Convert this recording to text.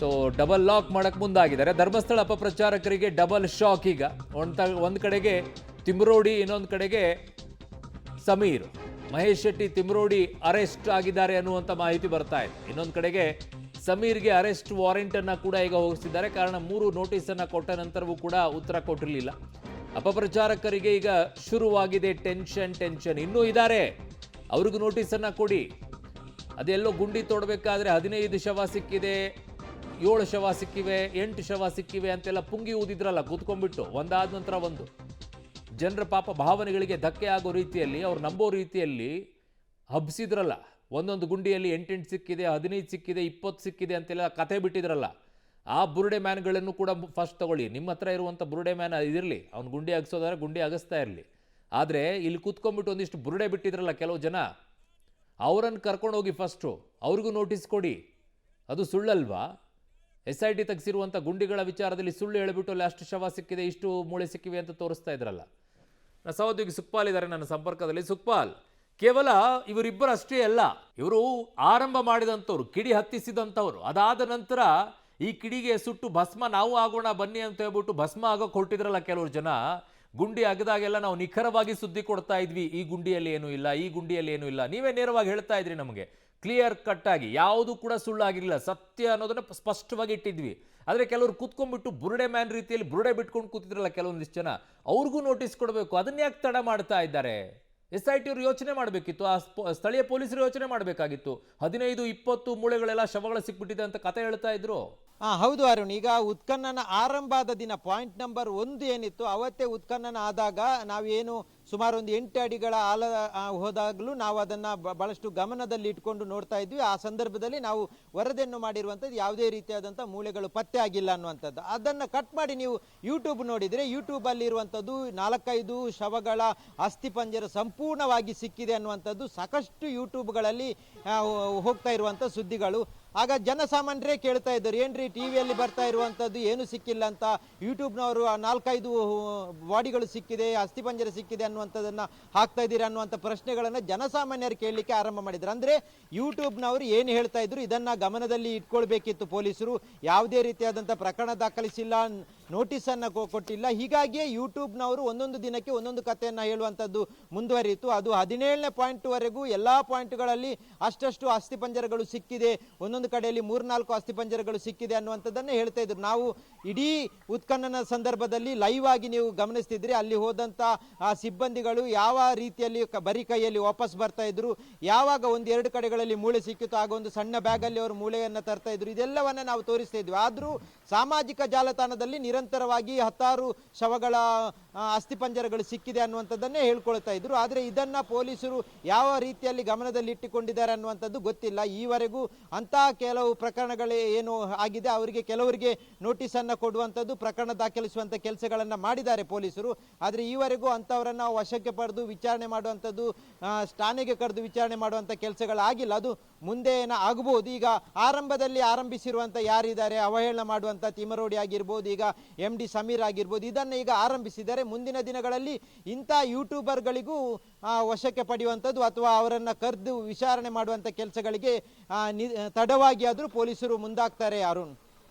So double lock ಮಾಡಕ್ ಮುಂದಾಗಿದ್ದಾರೆ. Dharmasthala ಅಪಪ್ರಚಾರಕರಿಗೆ double shock ಈಗ. ಒಂದ್ ಕಡೆಗೆ ತಿಮ್ರೋಡಿ, ಇನ್ನೊಂದು ಕಡೆಗೆ ಸಮೀರ್. ಮಹೇಶ್ ಶೆಟ್ಟಿ ತಿಮ್ರೋಡಿ ಅರೆಸ್ಟ್ ಆಗಿದ್ದಾರೆ ಅನ್ನುವಂಥ ಮಾಹಿತಿ ಬರ್ತಾ ಇದೆ. ಇನ್ನೊಂದು ಕಡೆಗೆ ಸಮೀರ್ಗೆ ಅರೆಸ್ಟ್ ವಾರೆಂಟ್ ಅನ್ನ ಕೂಡ ಈಗ ಹೋಗಿಸಿದ್ದಾರೆ. ಕಾರಣ 3 ನೋಟಿಸ್ ಅನ್ನ ಕೊಟ್ಟ ನಂತರವೂ ಕೂಡ ಉತ್ತರ ಕೊಟ್ಟಿರಲಿಲ್ಲ. ಅಪಪ್ರಚಾರಕರಿಗೆ ಈಗ ಶುರುವಾಗಿದೆ ಟೆನ್ಷನ್. ಇನ್ನೂ ಇದ್ದಾರೆ, ಅವ್ರಿಗೂ ನೋಟಿಸ್ ಅನ್ನ ಕೊಡಿ. ಅದೆಲ್ಲೋ ಗುಂಡಿ ತೋಡಬೇಕಾದ್ರೆ 15 ಶವ ಸಿಕ್ಕಿದೆ, 7 ಶವ ಸಿಕ್ಕಿವೆ, 8 ಶವ ಸಿಕ್ಕಿವೆ ಅಂತೆಲ್ಲ ಪುಂಗಿ ಊದಿದ್ರಲ್ಲ ಕೂತ್ಕೊಂಡ್ಬಿಟ್ಟು, ಒಂದಾದ ನಂತರ ಒಂದು. ಜನರ ಪಾಪ ಭಾವನೆಗಳಿಗೆ ಧಕ್ಕೆ ಆಗೋ ರೀತಿಯಲ್ಲಿ, ಅವ್ರು ನಂಬೋ ರೀತಿಯಲ್ಲಿ ಹಬ್ಸಿದ್ರಲ್ಲ. ಒಂದೊಂದು ಗುಂಡಿಯಲ್ಲಿ 8 ಸಿಕ್ಕಿದೆ, 15 ಸಿಕ್ಕಿದೆ, 20 ಸಿಕ್ಕಿದೆ ಅಂತೆಲ್ಲ ಕತೆ ಬಿಟ್ಟಿದ್ರಲ್ಲ. ಆ ಬುರುಡೆ ಮ್ಯಾನ್ಗಳನ್ನು ಕೂಡ ಫಸ್ಟ್ ತಗೊಳ್ಳಿ. ನಿಮ್ಮ ಹತ್ರ ಇರುವಂಥ ಬುರುಡೆ ಮ್ಯಾನ್ ಇದಿರಲಿ, ಅವ್ನು ಗುಂಡಿ ಅಗಸೋದಾದ್ರೆ ಗುಂಡಿ ಅಗಸ್ತಾ ಇರಲಿ. ಆದರೆ ಇಲ್ಲಿ ಕೂತ್ಕೊಂಡ್ಬಿಟ್ಟು ಒಂದಿಷ್ಟು ಬುರುಡೆ ಬಿಟ್ಟಿದ್ರಲ್ಲ ಕೆಲವು ಜನ, ಅವರನ್ನು ಕರ್ಕೊಂಡು ಹೋಗಿ ಫಸ್ಟು, ಅವ್ರಿಗೂ ನೋಟಿಸ್ ಕೊಡಿ. ಅದು ಸುಳ್ಳಲ್ವಾ? SIT ತೆಗೆಸಿರುವಂಥ ಗುಂಡಿಗಳ ವಿಚಾರದಲ್ಲಿ ಸುಳ್ಳು ಹೇಳಿಬಿಟ್ಟು ಅಲ್ಲಿ ಅಷ್ಟು ಶವ ಸಿಕ್ಕಿದೆ, ಇಷ್ಟು ಮೂಳೆ ಸಿಕ್ಕಿವೆ ಅಂತ ತೋರಿಸ್ತಾ ಇದ್ರಲ್ಲ. ನನ್ನ ಸಹೋದ್ಯೋಗಿ ಸುಕ್ಪಾಲ್ ಇದ್ದಾರೆ ನನ್ನ ಸಂಪರ್ಕದಲ್ಲಿ. ಸುಕ್ಪಾಲ್, ಕೇವಲ ಇವರಿಬ್ಬರು ಅಷ್ಟೇ ಅಲ್ಲ, ಇವರು ಆರಂಭ ಮಾಡಿದಂಥವ್ರು, ಕಿಡಿ ಹತ್ತಿಸಿದಂಥವ್ರು. ಅದಾದ ನಂತರ ಈ ಕಿಡಿಗೆ ಸುಟ್ಟು ಭಸ್ಮ ನಾವು ಆಗೋಣ ಬನ್ನಿ ಅಂತ ಹೇಳ್ಬಿಟ್ಟು ಭಸ್ಮ ಆಗೋಕೆ ಹೊರಟಿದ್ರಲ್ಲ ಕೆಲವರು ಜನ. ಗುಂಡಿ ಅಗದಾಗೆಲ್ಲ ನಾವು ನಿಖರವಾಗಿ ಸುದ್ದಿ ಕೊಡ್ತಾ ಇದ್ವಿ, ಈ ಗುಂಡಿಯಲ್ಲಿ ಏನೂ ಇಲ್ಲ, ಈ ಗುಂಡಿಯಲ್ಲಿ ಏನೂ ಇಲ್ಲ. ನೀವೇ ನೇರವಾಗಿ ಹೇಳ್ತಾ ಇದ್ರಿ ನಮಗೆ, ಕ್ಲಿಯರ್ ಕಟ್ ಆಗಿ, ಯಾವುದು ಕೂಡ ಸುಳ್ಳಾಗಿರಲಿಲ್ಲ, ಸತ್ಯ ಅನ್ನೋದನ್ನ ಸ್ಪಷ್ಟವಾಗಿ ಇಟ್ಟಿದ್ವಿ. ಆದರೆ ಕೆಲವರು ಕೂತ್ಕೊಂಡ್ಬಿಟ್ಟು ಬುರುಡೆ ಮ್ಯಾನ್ ರೀತಿಯಲ್ಲಿ ಬುರುಡೆ ಬಿಟ್ಕೊಂಡು ಕೂತಿದ್ರಲ್ಲ ಕೆಲವೊಂದಿಷ್ಟು ಜನ, ಅವ್ರಿಗೂ ನೋಟಿಸ್ ಕೊಡಬೇಕು. ಅದನ್ನ ಯಾಕೆ ತಡ ಮಾಡ್ತಾ ಇದ್ದಾರೆ? SIT ಅವರು ಯೋಚನೆ ಮಾಡಬೇಕಿತ್ತು, ಆ ಸ್ಥಳೀಯ ಪೊಲೀಸರು ಯೋಚನೆ ಮಾಡಬೇಕಾಗಿತ್ತು. 15-20 ಮೂಳೆಗಳೆಲ್ಲ ಶವಗಳ ಸಿಕ್ಬಿಟ್ಟಿದೆ ಅಂತ ಕತೆ ಹೇಳ್ತಾ ಇದ್ರು. ಹೌದು ಅರುಣ್, ಈಗ ಉತ್ಖನನ ಆರಂಭ ಆದ ದಿನ ಪಾಯಿಂಟ್ ನಂಬರ್ 1 ಏನಿತ್ತು, ಅವತ್ತೇ ಉತ್ಖನನ ಆದಾಗ ನಾವೇನು ಸುಮಾರು ಒಂದು 8 ಅಡಿಗಳ ಆಳ ಹೋದಾಗಲೂ ನಾವು ಅದನ್ನು ಬಹಳಷ್ಟು ಗಮನದಲ್ಲಿ ಇಟ್ಕೊಂಡು ನೋಡ್ತಾ ಇದ್ವಿ. ಆ ಸಂದರ್ಭದಲ್ಲಿ ನಾವು ವರದಿಯನ್ನು ಮಾಡಿರುವಂಥದ್ದು ಯಾವುದೇ ರೀತಿಯಾದಂಥ ಮೂಳೆಗಳು ಪತ್ತೆ ಆಗಿಲ್ಲ ಅನ್ನುವಂಥದ್ದು. ಅದನ್ನು ಕಟ್ ಮಾಡಿ ನೀವು ಯೂಟ್ಯೂಬ್ ನೋಡಿದರೆ, ಯೂಟ್ಯೂಬಲ್ಲಿರುವಂಥದ್ದು 4-5 ಶವಗಳ ಅಸ್ಥಿಪಂಜರ ಸಂಪೂರ್ಣವಾಗಿ ಸಿಕ್ಕಿದೆ ಅನ್ನುವಂಥದ್ದು ಸಾಕಷ್ಟು ಯೂಟ್ಯೂಬ್ಗಳಲ್ಲಿ ಹೋಗ್ತಾ ಇರುವಂಥ ಸುದ್ದಿಗಳು. ಆಗ ಜನಸಾಮಾನ್ಯರೇ ಕೇಳ್ತಾ ಇದ್ದರು, ಏನ್ರಿ ಟಿವಿಯಲ್ಲಿ ಬರ್ತಾ ಇರುವಂಥದ್ದು ಏನು ಸಿಕ್ಕಿಲ್ಲ ಅಂತ. ಯೂಟ್ಯೂಬ್ನವರು 4-5 ಬಾಡಿಗಳು ಸಿಕ್ಕಿದೆ, ಅಸ್ಥಿಪಂಜರ ಸಿಕ್ಕಿದೆ ಅನ್ನುವಂಥದ್ದನ್ನು ಹಾಕ್ತಾ ಇದ್ದೀರಾ ಅನ್ನುವಂಥ ಪ್ರಶ್ನೆಗಳನ್ನು ಜನಸಾಮಾನ್ಯರು ಕೇಳಲಿಕ್ಕೆ ಆರಂಭ ಮಾಡಿದ್ರು. ಅಂದರೆ ಯೂಟ್ಯೂಬ್ನವರು ಏನು ಹೇಳ್ತಾ ಇದ್ರು ಇದನ್ನು ಗಮನದಲ್ಲಿ ಇಟ್ಕೊಳ್ಬೇಕಿತ್ತು ಪೊಲೀಸರು. ಯಾವುದೇ ರೀತಿಯಾದಂಥ ಪ್ರಕರಣ ದಾಖಲಿಸಿಲ್ಲ, ನೋಟಿಸನ್ನು ಕೊಟ್ಟಿಲ್ಲ. ಹೀಗಾಗಿಯೇ ಯೂಟ್ಯೂಬ್ನವರು ಒಂದೊಂದು ದಿನಕ್ಕೆ ಒಂದೊಂದು ಕಥೆಯನ್ನು ಹೇಳುವಂಥದ್ದು ಮುಂದುವರಿಯಿತು. ಅದು 17ನೇ ಪಾಯಿಂಟ್ವರೆಗೂ ಎಲ್ಲ ಪಾಯಿಂಟ್ಗಳಲ್ಲಿ ಅಷ್ಟಷ್ಟು ಅಸ್ಥಿಪಂಜರಗಳು ಸಿಕ್ಕಿದೆ, ಒಂದೊಂದು ಕಡೆಯಲ್ಲಿ 3-4 ಅಸ್ಥಿಪಂಜರಗಳು ಸಿಕ್ಕಿದೆ ಅನ್ನುವಂಥದ್ದನ್ನೇ ಹೇಳ್ತಾ ಇದ್ರು. ನಾವು ಇಡೀ ಉತ್ಖನನ ಸಂದರ್ಭದಲ್ಲಿ ಲೈವ್ ಆಗಿ ನೀವು ಗಮನಿಸ್ತಿದ್ರಿ, ಅಲ್ಲಿ ಹೋದಂಥ ಸಿಬ್ಬಂದಿಗಳು ಯಾವ ರೀತಿಯಲ್ಲಿ ಬರೀ ಕೈಯಲ್ಲಿ ವಾಪಸ್ ಬರ್ತಾ ಇದ್ರು, ಯಾವಾಗ 1-2 ಕಡೆಗಳಲ್ಲಿ ಮೂಳೆ ಸಿಕ್ಕಿತ್ತು ಆಗ ಒಂದು ಸಣ್ಣ ಬ್ಯಾಗಲ್ಲಿ ಅವರು ಮೂಳೆಯನ್ನು ತರ್ತಾ ಇದ್ರು, ಇದೆಲ್ಲವನ್ನ ನಾವು ತೋರಿಸ್ತಾ ಇದ್ವಿ. ಆದರೂ ಸಾಮಾಜಿಕ ಜಾಲತಾಣದಲ್ಲಿ ನಿರಂತರವಾಗಿ 10 ಶವಗಳ ಅಸ್ಥಿಪಂಜರಗಳು ಸಿಕ್ಕಿದೆ ಅನ್ನುವಂಥದ್ದನ್ನೇ ಹೇಳ್ಕೊಳ್ತಾ ಇದ್ರು. ಆದರೆ ಇದನ್ನು ಪೊಲೀಸರು ಯಾವ ರೀತಿಯಲ್ಲಿ ಗಮನದಲ್ಲಿ ಇಟ್ಟುಕೊಂಡಿದ್ದಾರೆ ಅನ್ನುವಂಥದ್ದು ಗೊತ್ತಿಲ್ಲ. ಈವರೆಗೂ ಅಂಥ ಕೆಲವು ಪ್ರಕರಣಗಳು ಏನು ಆಗಿದೆ ಅವರಿಗೆ ಕೆಲವರಿಗೆ ನೋಟಿಸನ್ನು ಕೊಡುವಂಥದ್ದು, ಪ್ರಕರಣ ದಾಖಲಿಸುವಂಥ ಕೆಲಸಗಳನ್ನು ಮಾಡಿದ್ದಾರೆ ಪೊಲೀಸರು. ಆದರೆ ಈವರೆಗೂ ಅಂಥವರನ್ನು ವಶಕ್ಕೆ ಪಡೆದು ವಿಚಾರಣೆ ಮಾಡುವಂಥದ್ದು, ಠಾಣೆಗೆ ಕರೆದು ವಿಚಾರಣೆ ಮಾಡುವಂಥ ಕೆಲಸಗಳಾಗಿಲ್ಲ. ಅದು ಮುಂದೆ ಆಗಬಹುದು. ಈಗ ಆರಂಭದಲ್ಲಿ ಆರಂಭಿಸಿರುವಂಥ ಯಾರಿದ್ದಾರೆ, ಅವಹೇಳನ ಮಾಡುವಂಥ ತಿಮರೋಡಿ ಆಗಿರ್ಬೋದು, ಈಗ MD ಸಮೀರ್ ಆಗಿರ್ಬೋದು, ಇದನ್ನು ಈಗ ಆರಂಭಿಸಿದ್ದಾರೆ. ಮುಂದಿನ ದಿನಗಳಲ್ಲಿ ಇಂಥ ಯೂಟ್ಯೂಬರ್ಗಳಿಗೂ ವಶಕ್ಕೆ ಪಡೆಯುವಂಥದ್ದು ಅಥವಾ ಅವರನ್ನು ಕರೆದು ವಿಚಾರಣೆ ಮಾಡುವಂಥ ಕೆಲಸಗಳಿಗೆ ತಡವಾಗಿ ಆದರೂ ಪೊಲೀಸರು ಮುಂದಾಗ್ತಾರೆ ಅರುಣ್.